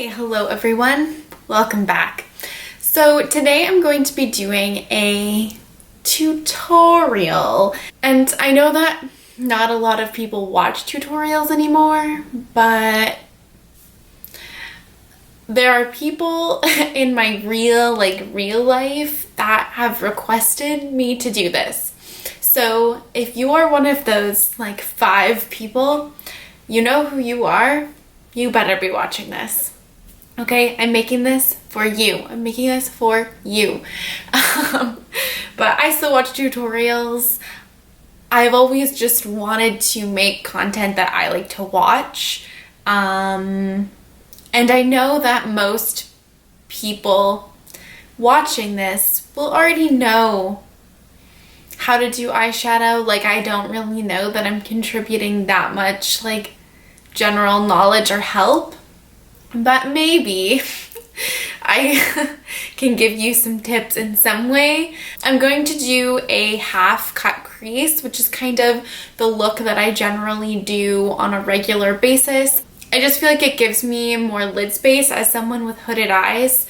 Hey, hello everyone. Welcome back. So today I'm going to be doing a tutorial, and I know that not a lot of people watch tutorials anymore, but there are people in my real life that have requested me to do this. So if you are one of those 5 people, you know who you are. You better be watching this. Okay, I'm making this for you. I'm making this for you. But I still watch tutorials. I've always just wanted to make content that I like to watch. And I know that most people watching this will already know how to do eyeshadow. I don't really know that I'm contributing that much general knowledge or help, but maybe I can give you some tips in some way. I'm going to do a half cut crease, which is kind of the look that I generally do on a regular basis. I just feel like it gives me more lid space as someone with hooded eyes.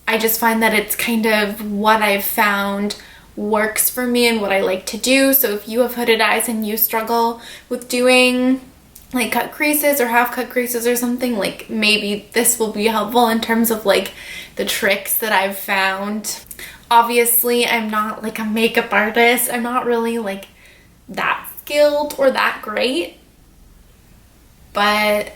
I just find that it's kind of what I've found works for me and what I like to do. So if you have hooded eyes and you struggle with doing cut creases or half cut creases or something, maybe this will be helpful in terms of the tricks that I've found. Obviously, I'm not a makeup artist. I'm not really that skilled or that great, but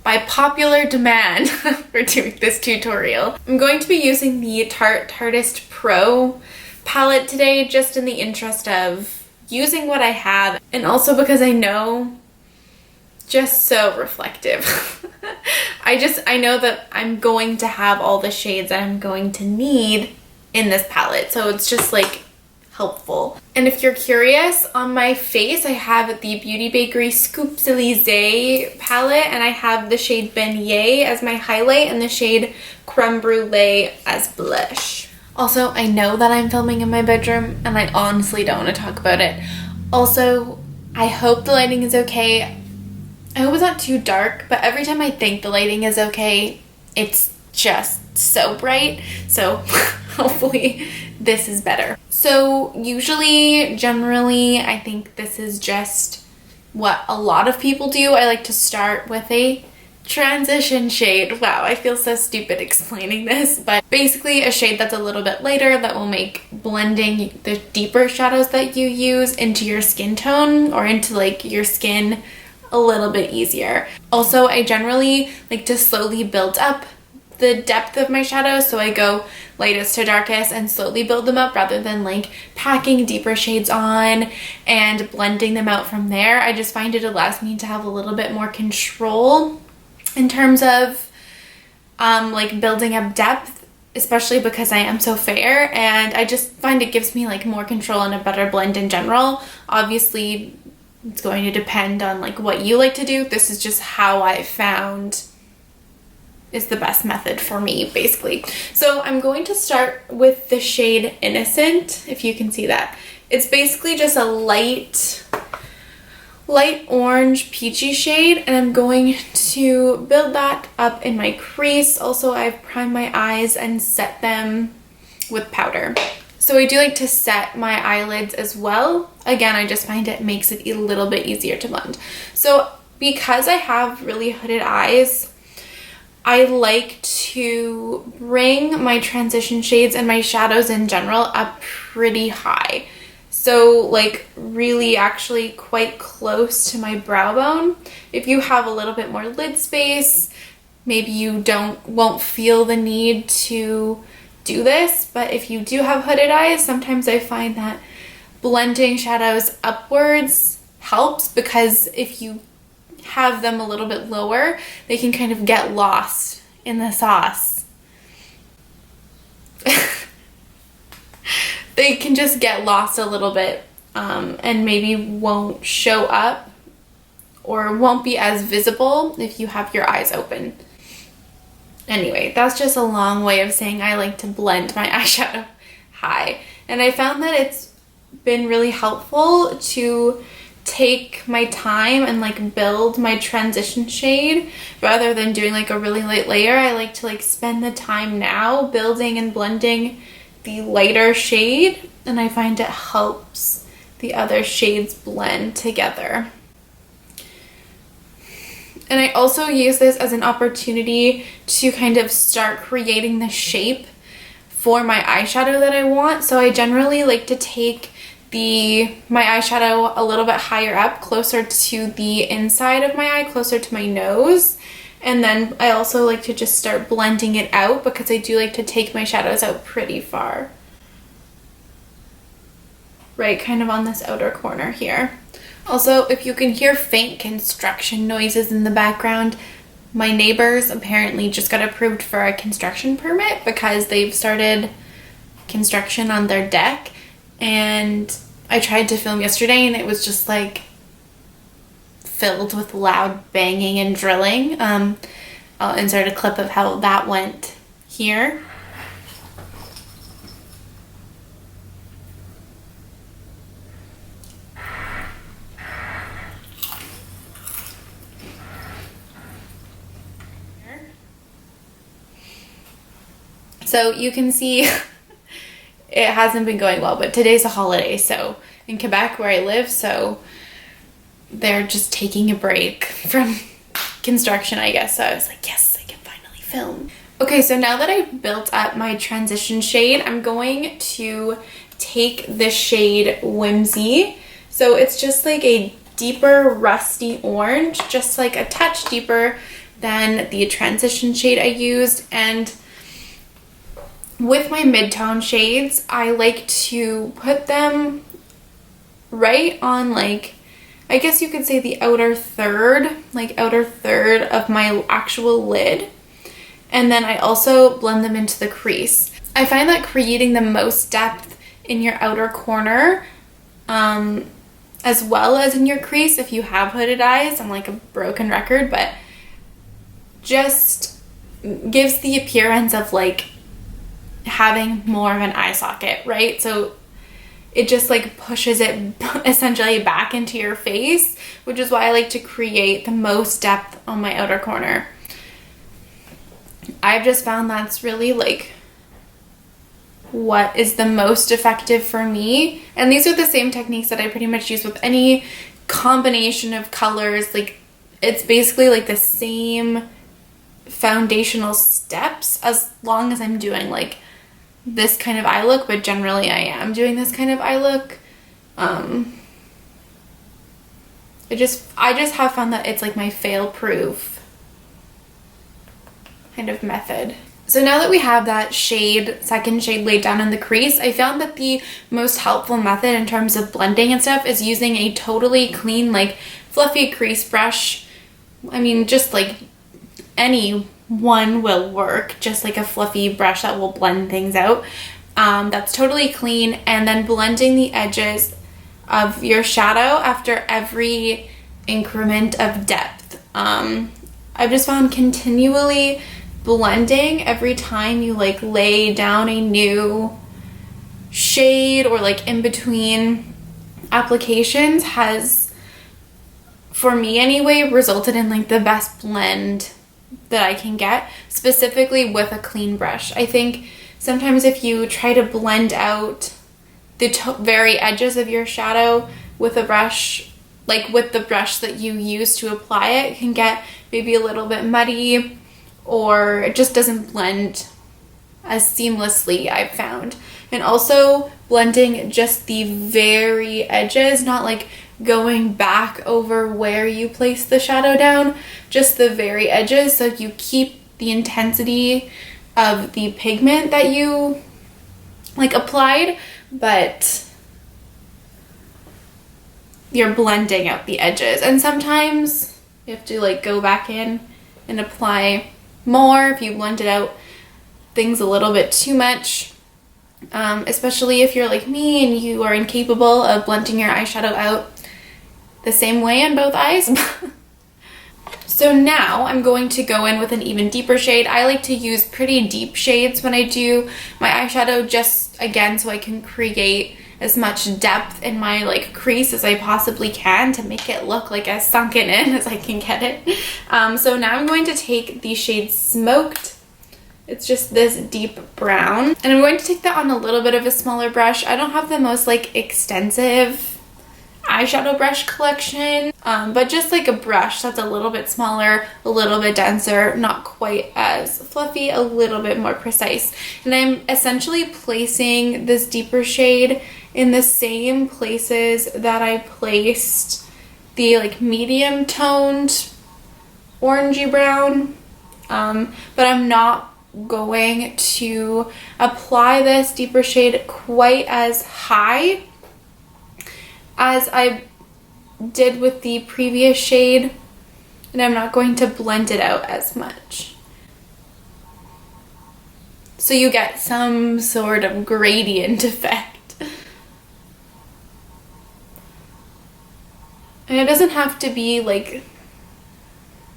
by popular demand, we're doing this tutorial. I'm going to be using the Tarte Tarteist Pro palette today, just in the interest of using what I have, and also because I know, just so reflective. I know that I'm going to have all the shades that I'm going to need in this palette, so it's just helpful. And if you're curious, on my face I have the Beauty Bakerie Scoops Élysées palette, and I have the shade Beignet as my highlight and the shade Crème Brûlée as blush. Also, I know that I'm filming in my bedroom and I honestly don't want to talk about it. Also, I hope the lighting is okay. I hope it's not too dark, but every time I think the lighting is okay, it's just so bright. So hopefully this is better. So generally, I think this is just what a lot of people do. I like to start with a transition shade. Wow, I feel so stupid explaining this, but basically a shade that's a little bit lighter that will make blending the deeper shadows that you use into your skin tone or into your skin a little bit easier. Also, I generally like to slowly build up the depth of my shadows, so I go lightest to darkest and slowly build them up rather than packing deeper shades on and blending them out from there. I just find it allows me to have a little bit more control in terms of building up depth, especially because I am so fair, and I just find it gives me more control and a better blend in general. Obviously, it's going to depend on what you like to do. This is just how I found is the best method for me, basically. So I'm going to start with the shade Innocent, if you can see that. It's basically just a light orange peachy shade, and I'm going to build that up in my crease. Also, I've primed my eyes and set them with powder. So I do like to set my eyelids as well. Again, I just find it makes it a little bit easier to blend. So because I have really hooded eyes, I like to bring my transition shades and my shadows in general up pretty high. So really actually quite close to my brow bone. If you have a little bit more lid space, maybe you won't feel the need to do this, but if you do have hooded eyes, sometimes I find that blending shadows upwards helps, because if you have them a little bit lower, they can kind of get lost in the sauce. They can just get lost a little bit and maybe won't show up or won't be as visible if you have your eyes open. Anyway, that's just a long way of saying I like to blend my eyeshadow high. And I found that it's been really helpful to take my time and like build my transition shade rather than doing like a really light layer. I like to like spend the time now building and blending the lighter shade, and I find it helps the other shades blend together. And I also use this as an opportunity to kind of start creating the shape for my eyeshadow that I want. So I generally like to take my eyeshadow a little bit higher up, closer to the inside of my eye, closer to my nose. And then I also like to just start blending it out because I do like to take my shadows out pretty far. Right, kind of on this outer corner here. Also, if you can hear faint construction noises in the background, my neighbors apparently just got approved for a construction permit because they've started construction on their deck, and I tried to film yesterday and it was just like filled with loud banging and drilling. I'll insert a clip of how that went here. So you can see it hasn't been going well, but today's a holiday, so in Quebec where I live, so they're just taking a break from construction, I guess. So I was like, yes, I can finally film. Okay, so now that I've built up my transition shade, I'm going to take the shade Whimsy. So it's just like a deeper rusty orange, just like a touch deeper than the transition shade I used. And with my mid-tone shades, I like to put them right on, like, I guess you could say the outer third of my actual lid. And then I also blend them into the crease. I find that creating the most depth in your outer corner, as well as in your crease if you have hooded eyes. I'm like a broken record, but just gives the appearance of like having more of an eye socket, right? So it just like pushes it essentially back into your face, which is why I like to create the most depth on my outer corner. I've just found that's really like what is the most effective for me. And these are the same techniques that I pretty much use with any combination of colors. Like, it's basically like the same foundational steps as long as I'm doing like this kind of eye look, but generally I am doing this kind of eye look. I just have found that it's like my fail-proof kind of method. So now that we have that second shade laid down in the crease, I found that the most helpful method in terms of blending and stuff is using a totally clean, like fluffy crease brush. I mean, just like any one will work, just like a fluffy brush that will blend things out. That's totally clean, and then blending the edges of your shadow after every increment of depth. I've just found continually blending every time you like lay down a new shade or like in between applications has, for me anyway, resulted in like the best blend that I can get, specifically with a clean brush. I think sometimes if you try to blend out the very edges of your shadow with a brush, like with the brush that you use to apply it, it can get maybe a little bit muddy, or it just doesn't blend as seamlessly, I've found. And also blending just the very edges, not like going back over where you place the shadow down, just the very edges, so you keep the intensity of the pigment that you like applied, but you're blending out the edges. And sometimes you have to like go back in and apply more if you blended out things a little bit too much, especially if you're like me and you are incapable of blending your eyeshadow out the same way on both eyes. So now I'm going to go in with an even deeper shade. I like to use pretty deep shades when I do my eyeshadow, just again so I can create as much depth in my like crease as I possibly can to make it look like as sunken in as I can get it. So now I'm going to take the shade Smoked. It's just this deep brown. And I'm going to take that on a little bit of a smaller brush. I don't have the most like extensive eyeshadow brush collection, but just like a brush that's a little bit smaller, a little bit denser, not quite as fluffy, a little bit more precise. And I'm essentially placing this deeper shade in the same places that I placed the like medium toned orangey brown, but I'm not going to apply this deeper shade quite as high as I did with the previous shade, and I'm not going to blend it out as much. So you get some sort of gradient effect. And it doesn't have to be like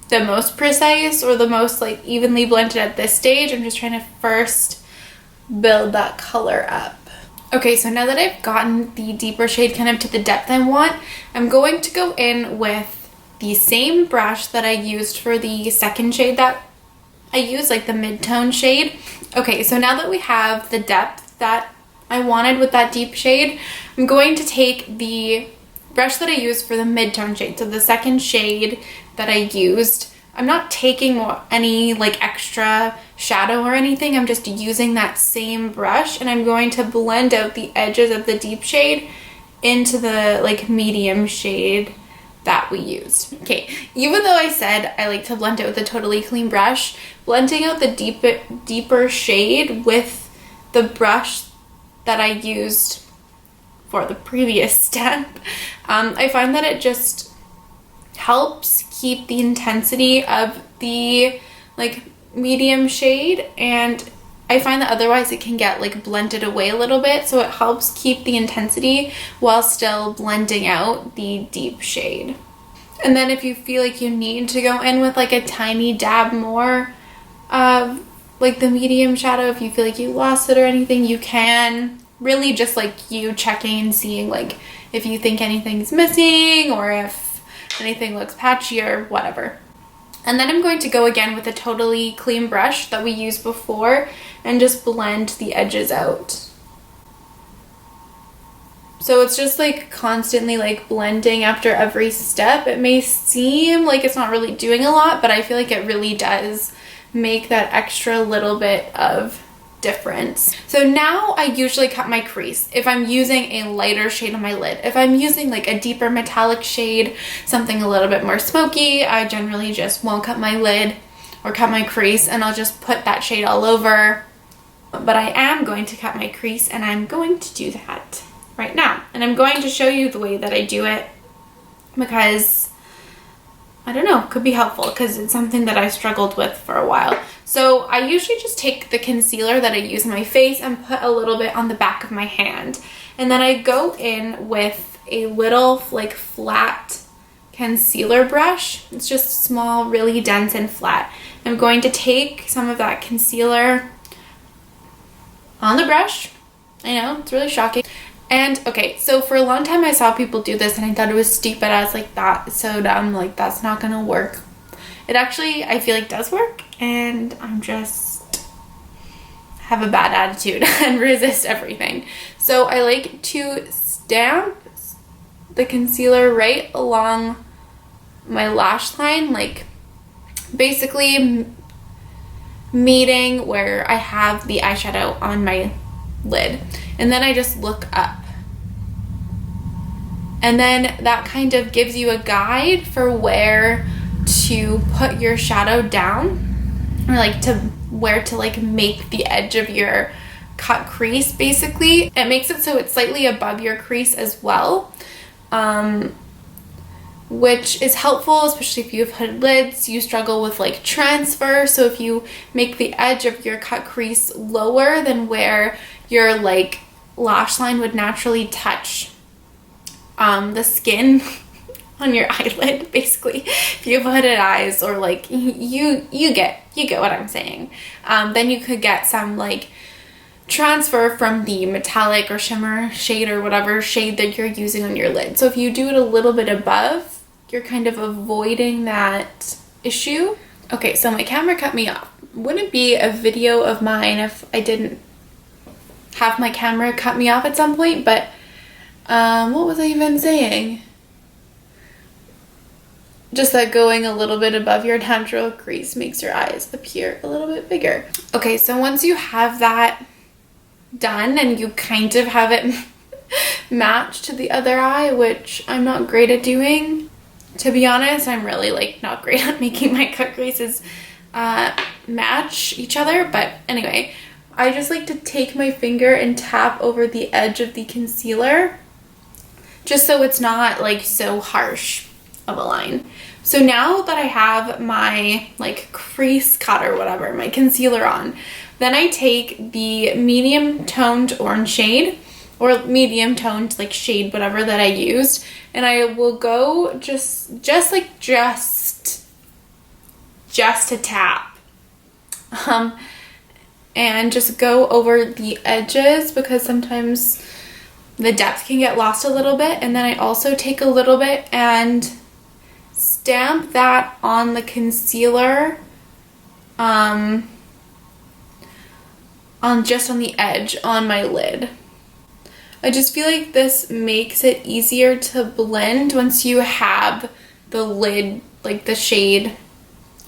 the most precise or the most like evenly blended at this stage. I'm just trying to first build that color up. Okay, so now that I've gotten the deeper shade kind of to the depth I want, I'm going to go in with the same brush that I used for the second shade that I used, like the mid-tone shade. Okay, so now that we have the depth that I wanted with that deep shade, I'm going to take the brush that I used for the mid-tone shade, so the second shade that I used. I'm not taking any like extra shadow or anything, I'm just using that same brush, and I'm going to blend out the edges of the deep shade into the like medium shade that we used. Okay, even though I said I like to blend it with a totally clean brush, blending out the deeper shade with the brush that I used for the previous step, I find that it just helps keep the intensity of the like medium shade, and I find that otherwise it can get like blended away a little bit, so it helps keep the intensity while still blending out the deep shade. And then if you feel like you need to go in with like a tiny dab more of like the medium shadow, if you feel like you lost it or anything, you can. Really just like you checking and seeing like if you think anything's missing or if anything looks patchy or whatever. And then I'm going to go again with a totally clean brush that we used before and just blend the edges out. So it's just like constantly like blending after every step. It may seem like it's not really doing a lot, but I feel like it really does make that extra little bit of difference. So now I usually cut my crease if I'm using a lighter shade on my lid. If I'm using like a deeper metallic shade, something a little bit more smoky, I generally just won't cut my lid or cut my crease, and I'll just put that shade all over. But I am going to cut my crease, and I'm going to do that right now. And I'm going to show you the way that I do it because I don't know, could be helpful because it's something that I struggled with for a while. So I usually just take the concealer that I use on my face and put a little bit on the back of my hand. And then I go in with a little like flat concealer brush. It's just small, really dense and flat. I'm going to take some of that concealer on the brush. I know, it's really shocking. And okay, so for a long time I saw people do this and I thought it was stupid. I was like, that's so dumb, like that's not gonna work. It actually, I feel like does work, and I'm just have a bad attitude and resist everything. So I like to stamp the concealer right along my lash line, like basically meeting where I have the eyeshadow on my lid. And then I just look up. And then that kind of gives you a guide for where to put your shadow down, or like to where to like make the edge of your cut crease. Basically it makes it so it's slightly above your crease as well, which is helpful, especially if you have hooded lids, you struggle with like transfer. So if you make the edge of your cut crease lower than where your like lash line would naturally touch the skin on your eyelid, basically, if you have hooded eyes, or like you get what I'm saying, then you could get some like transfer from the metallic or shimmer shade or whatever shade that you're using on your lid. So if you do it a little bit above, you're kind of avoiding that issue. Okay, so my camera cut me off. Wouldn't be a video of mine if I didn't have my camera cut me off at some point, but what was I even saying? Just that going a little bit above your natural crease makes your eyes appear a little bit bigger. Okay, so once you have that done and you kind of have it matched to the other eye, which I'm not great at doing, to be honest. I'm really like not great at making my cut creases match each other, but anyway, I just like to take my finger and tap over the edge of the concealer just so it's not like so harsh of a line. So now that I have my like crease cut or whatever, my concealer on, then I take the medium toned orange shade or medium toned like shade, whatever that I used, and I will go just a tap, and just go over the edges because sometimes the depth can get lost a little bit. And then I also take a little bit and stamp that on the concealer, on the edge on my lid. I just feel like this makes it easier to blend once you have the lid, like the shade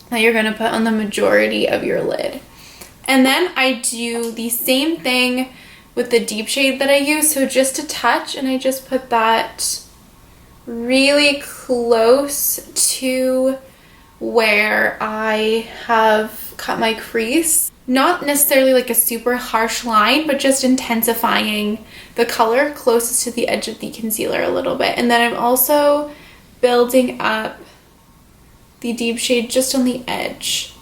that you're going to put on the majority of your lid. And then I do the same thing with the deep shade that I use, so just a touch, and I just put that really close to where I have cut my crease. Not necessarily like a super harsh line, but just intensifying the color closest to the edge of the concealer a little bit. And then I'm also building up the deep shade just on the edge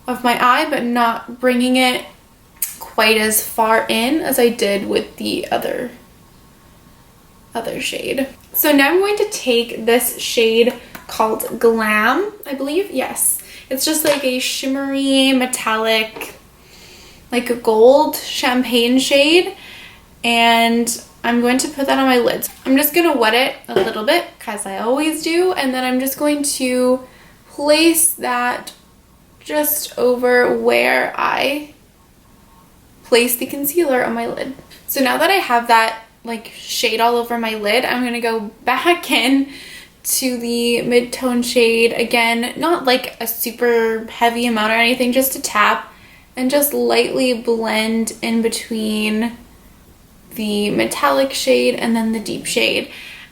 of my eye, but not bringing it quite as far in as I did with the other shade. So now I'm going to take this shade called Glam, I believe. Yes. It's just like a shimmery, metallic, like a gold champagne shade. And I'm going to put that on my lids. I'm just going to wet it a little bit because I always do. And then I'm just going to place that just over where I place the concealer on my lid. So now that I have that like shade all over my lid, I'm going to go back in to the mid-tone shade again, not like a super heavy amount or anything, just a tap, and just lightly blend in between the metallic shade and then the deep shade.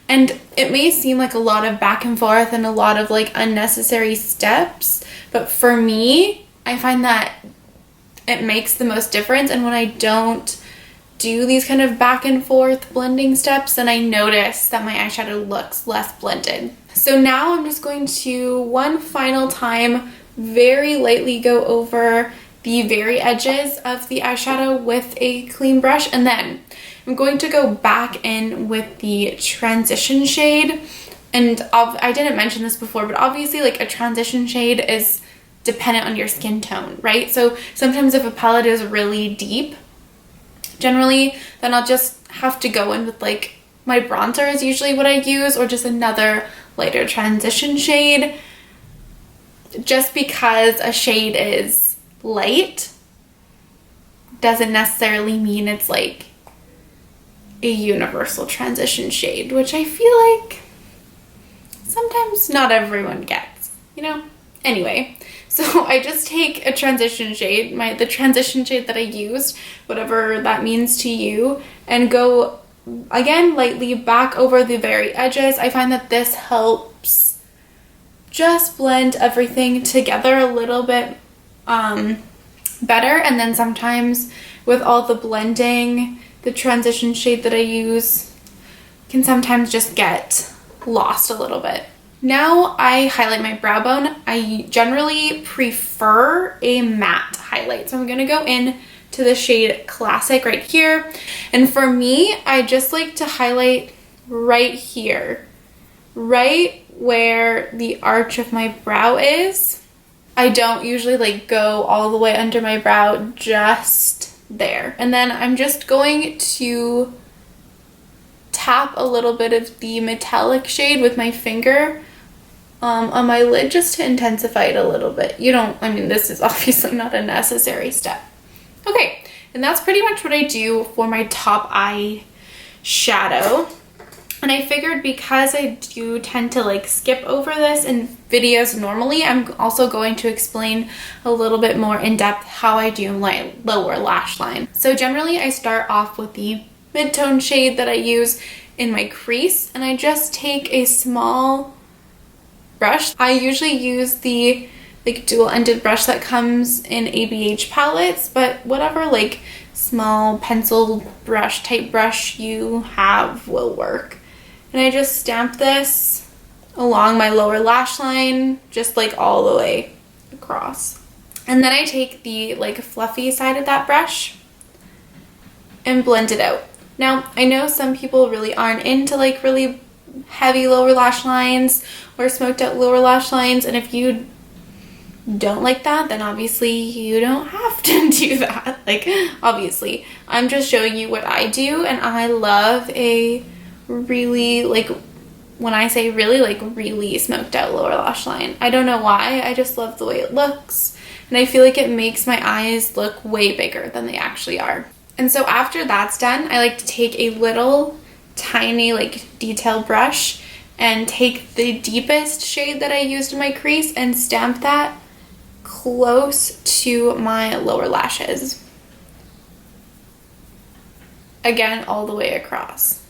And it may seem like a lot of back and forth and a lot of like unnecessary steps, but for me, I find that it makes the most difference. And when I don't do these kind of back and forth blending steps, then I notice that my eyeshadow looks less blended. So now I'm just going to one final time very lightly go over the very edges of the eyeshadow with a clean brush, and then I'm going to go back in with the transition shade. And I didn't mention this before, but obviously like a transition shade is dependent on your skin tone, right? So sometimes if a palette is really deep, generally, then I'll just have to go in with like my bronzer is usually what I use, or just another lighter transition shade. Just because a shade is light doesn't necessarily mean it's like a universal transition shade, which I feel like sometimes not everyone gets, you know? Anyway, so I just take a transition shade, the transition shade that I used, whatever that means to you, and go again lightly back over the very edges. I find that this helps just blend everything together a little bit better. And then sometimes with all the blending, the transition shade that I use can sometimes just get lost a little bit. Now I highlight my brow bone. I generally prefer a matte highlight. So I'm going to go in to the shade Classic right here. And for me, I just like to highlight right here, right where the arch of my brow is. I don't usually like go all the way under my brow, just there. And then I'm just going to tap a little bit of the metallic shade with my finger on my lid just to intensify it a little bit. I mean, this is obviously not a necessary step. Okay, and that's pretty much what I do for my top eye shadow. And I figured because I do tend to like skip over this in videos normally, I'm also going to explain a little bit more in depth how I do my lower lash line. So generally I start off with the mid-tone shade that I use in my crease, and I just take a small brush. I usually use the like dual-ended brush that comes in ABH palettes, but whatever like small pencil brush type brush you have will work. And I just stamp this along my lower lash line, just like all the way across. And then I take the like fluffy side of that brush and blend it out. Now, I know some people really aren't into like really heavy lower lash lines or smoked out lower lash lines, and if you don't like that, then obviously you don't have to do that. Like, obviously, I'm just showing you what I do, and I love a really, like, when I say really, like really smoked out lower lash line. I don't know why, I just love the way it looks, and I feel like it makes my eyes look way bigger than they actually are. And so after that's done, I like to take a little tiny like detail brush and take the deepest shade that I used in my crease and stamp that close to my lower lashes. Again, all the way across.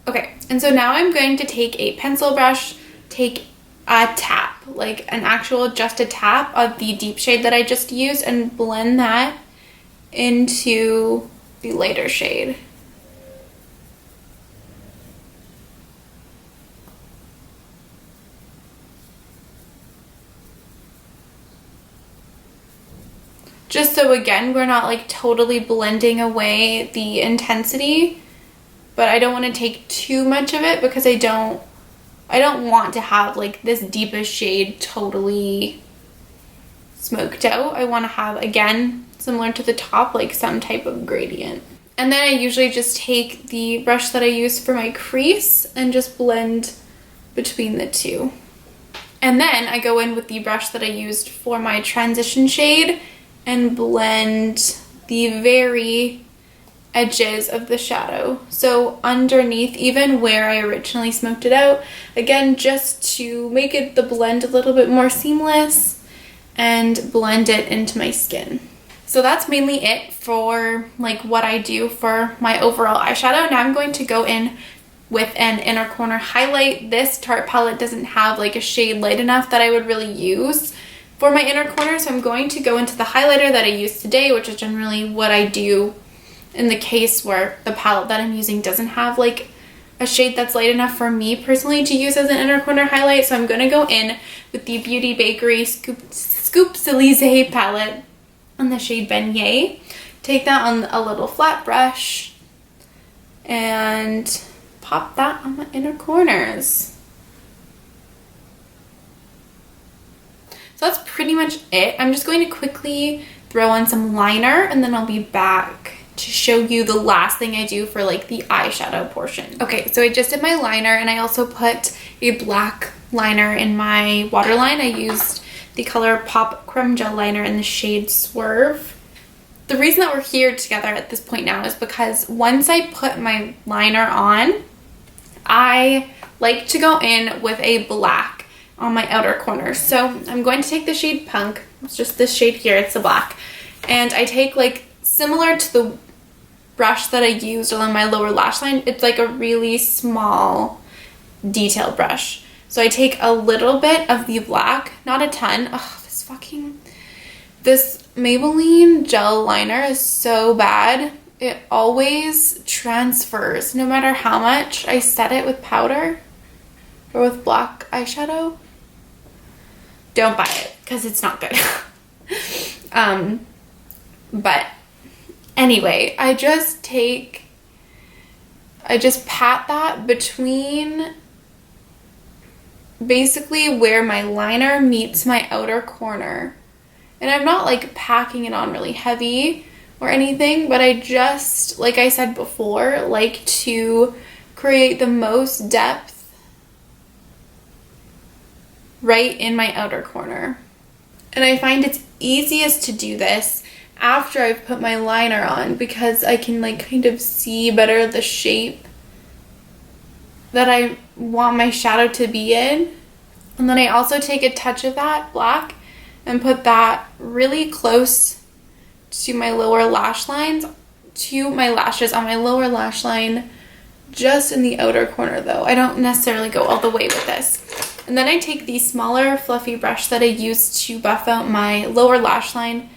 Okay, and so now I'm going to take a pencil brush, take a tap, like an actual just a tap of the deep shade that I just used, and blend that into the lighter shade. Just so again, we're not like totally blending away the intensity, but I don't want to take too much of it because I don't want to have like this deepest shade totally smoked out. I want to have, again, similar to the top, like some type of gradient. And then I usually just take the brush that I use for my crease and just blend between the two. And then I go in with the brush that I used for my transition shade and blend the very edges of the shadow. So underneath, even where I originally smoked it out, again, just to make it the blend a little bit more seamless and blend it into my skin. So that's mainly it for like what I do for my overall eyeshadow. Now I'm going to go in with an inner corner highlight. This Tarte palette doesn't have like a shade light enough that I would really use for my inner corner, so I'm going to go into the highlighter that I used today, which is generally what I do in the case where the palette that I'm using doesn't have like a shade that's light enough for me personally to use as an inner corner highlight. So I'm going to go in with the Beauty Bakerie Scoops Élysées palette on the shade Beignet. Take that on a little flat brush and pop that on my inner corners. So that's pretty much it. I'm just going to quickly throw on some liner and then I'll be back to show you the last thing I do for like the eyeshadow portion. Okay, so I just did my liner and I also put a black liner in my waterline. I used the color Pop Creme Gel Liner in the shade Swerve. The reason that we're here together at this point now is because once I put my liner on, I like to go in with a black on my outer corner. So I'm going to take the shade Punk, it's just this shade here, it's the black, and I take like similar to the brush that I used along my lower lash line, it's like a really small detail brush. So I take a little bit of the black, not a ton. Oh, this Maybelline gel liner is so bad. It always transfers no matter how much I set it with powder or with black eyeshadow. Don't buy it because it's not good. But anyway, I just pat that between basically where my liner meets my outer corner. And I'm not like packing it on really heavy or anything, but I just, like I said before, like to create the most depth right in my outer corner. And I find it's easiest to do this after I've put my liner on because I can like kind of see better the shape that I want my shadow to be in. And then I also take a touch of that black and put that really close to my lower lash lines, to my lashes on my lower lash line, just in the outer corner though. I don't necessarily go all the way with this. And then I take the smaller fluffy brush that I use to buff out my lower lash line,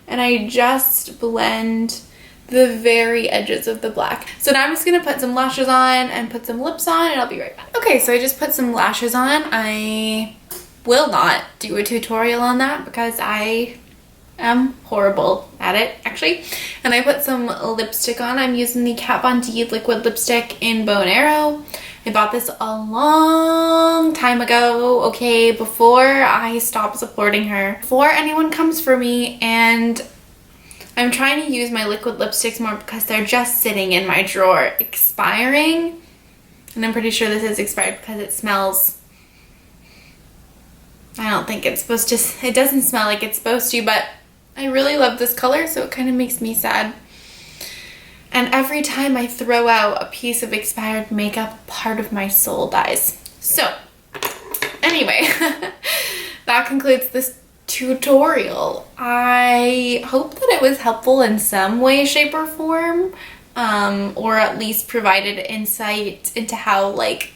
and I just blend the very edges of the black. So now I'm just gonna put some lashes on and put some lips on, and I'll be right back. Okay, so I just put some lashes on. I will not do a tutorial on that because I am horrible at it, actually. And I put some lipstick on. I'm using the Kat Von D liquid lipstick in Bow and Arrow. I bought this a long time ago, okay, before I stopped supporting her, before anyone comes for me, and I'm trying to use my liquid lipsticks more because they're just sitting in my drawer expiring, and I'm pretty sure this is expired because it smells, I don't think it's supposed to, it doesn't smell like it's supposed to, but I really love this color, so it kind of makes me sad. And every time I throw out a piece of expired makeup, part of my soul dies. So, anyway, that concludes this tutorial. I hope that it was helpful in some way, shape, or form, or at least provided insight into how, like,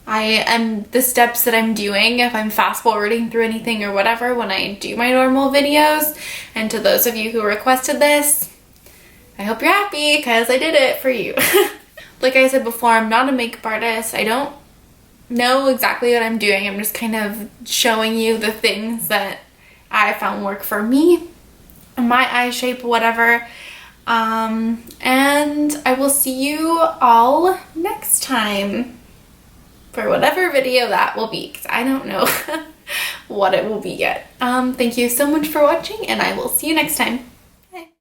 I am, the steps that I'm doing if I'm fast forwarding through anything or whatever when I do my normal videos. And to those of you who requested this, I hope you're happy because I did it for you. Like I said before, I'm not a makeup artist. I don't know exactly what I'm doing. I'm just kind of showing you the things that I found work for me, my eye shape, whatever. And I will see you all next time for whatever video that will be, because I don't know what it will be yet. Thank you so much for watching, and I will see you next time.